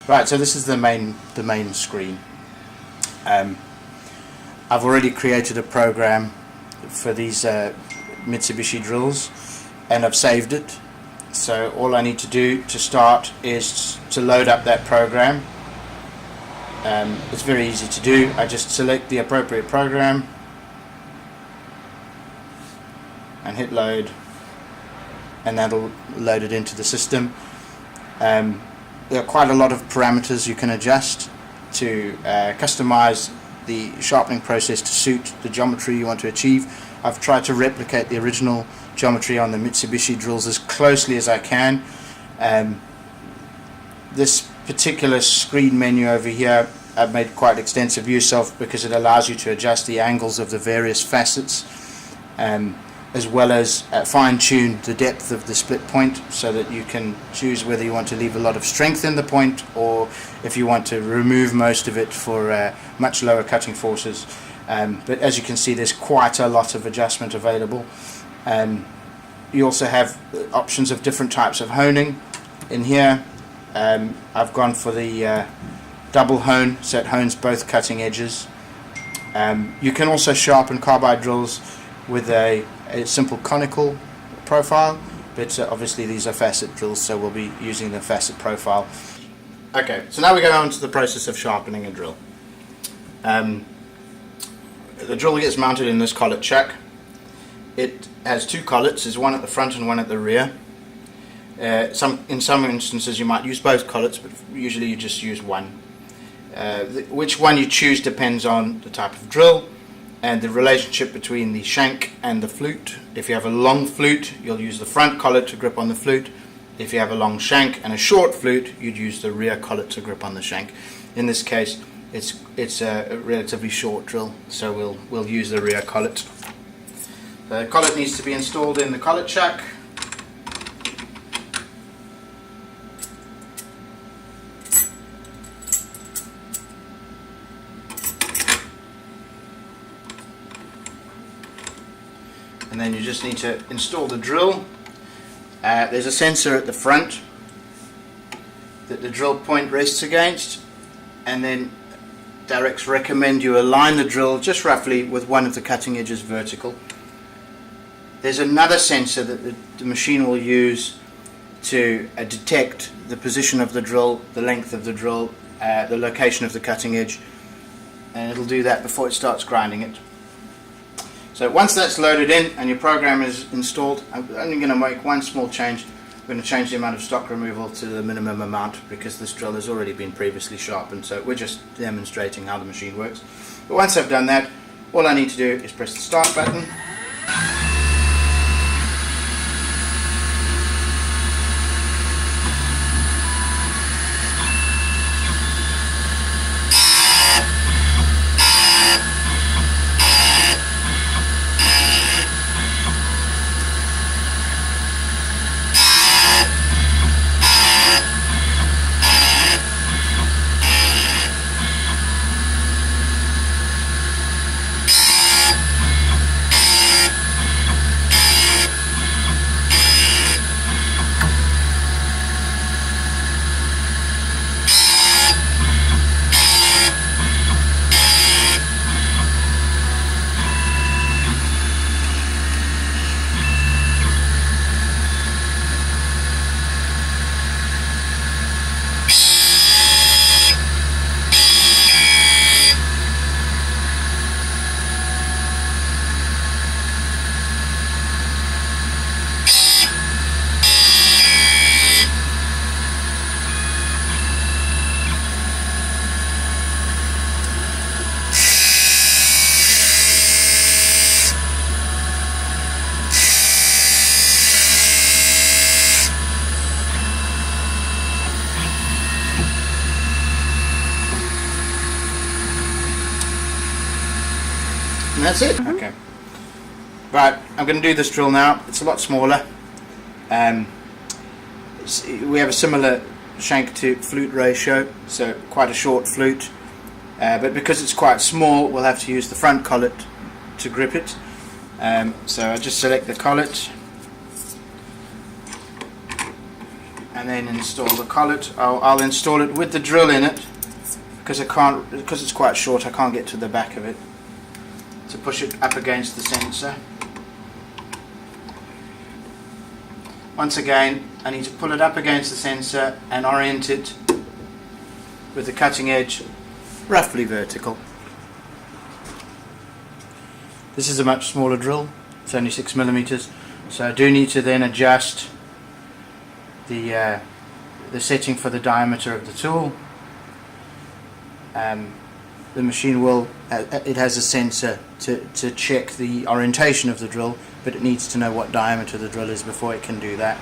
Right, so this is the main screen. I've already created a program for these Mitsubishi drills, and I've saved it. So all I need to do to start is to load up that program. It's very easy to do. I just select the appropriate program and hit load, and that'll load it into the system. There are quite a lot of parameters you can adjust to customize the sharpening process to suit the geometry you want to achieve. I've tried to replicate the original geometry on the Mitsubishi drills as closely as I can. This particular screen menu over here I've made quite extensive use of because it allows you to adjust the angles of the various facets, as well as fine-tune the depth of the split point, so that you can choose whether you want to leave a lot of strength in the point or if you want to remove most of it for much lower cutting forces. But as you can see, there's quite a lot of adjustment available. You also have options of different types of honing in here. I've gone for the double hone, so it hones both cutting edges. You can also sharpen carbide drills with a simple conical profile, but obviously these are facet drills, so we'll be using the facet profile. Okay, so now we go on to the process of sharpening a drill. The drill gets mounted in this collet chuck. It has two collets, there's one at the front and one at the rear. In some instances you might use both collets, but usually you just use one. Which one you choose depends on the type of drill and the relationship between the shank and the flute. If you have a long flute, you'll use the front collet to grip on the flute. If you have a long shank and a short flute, you'd use the rear collet to grip on the shank. In this case, it's a relatively short drill, so we'll use the rear collet. The collet needs to be installed in the collet chuck. And then you just need to install the drill. There's a sensor at the front that the drill point rests against, and then Darex recommend you align the drill just roughly with one of the cutting edges vertical. There's another sensor that the machine will use to detect the position of the drill, the length of the drill, the location of the cutting edge, and it'll do that before it starts grinding it. So once that's loaded in and your program is installed, I'm only going to make one small change. I'm going to change the amount of stock removal to the minimum amount because this drill has already been previously sharpened, so we're just demonstrating how the machine works. But once I've done that, all I need to do is press the start button. And that's it. Okay. Right, I'm going to do this drill now. It's a lot smaller. We have a similar shank to flute ratio, so quite a short flute. But because it's quite small, we'll have to use the front collet to grip it. So I just select the collet, and and then install the collet. I'll install it with the drill in it because it's quite short. I can't get to the back of it to push it up against the sensor. Once again, I need to pull it up against the sensor and orient it with the cutting edge roughly vertical. This is a much smaller drill, it's only 6mm, so I do need to then adjust the setting for the diameter of the tool. The machine will, it has a sensor to check the orientation of the drill, but it needs to know what diameter the drill is before it can do that.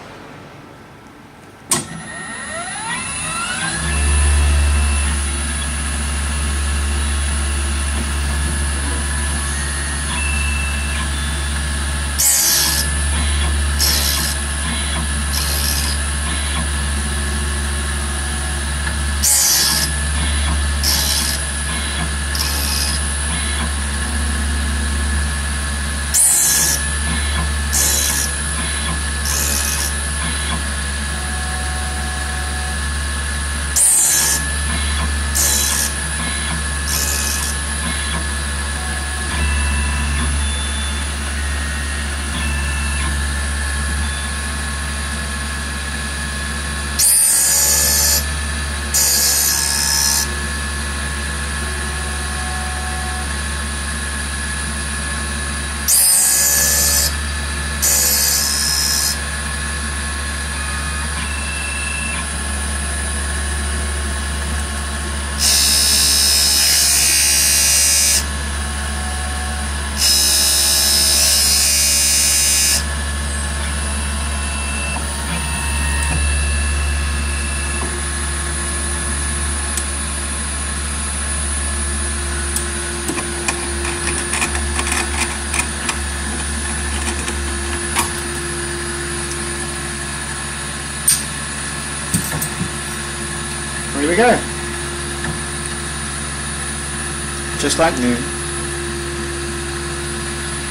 Here we go. Just like new.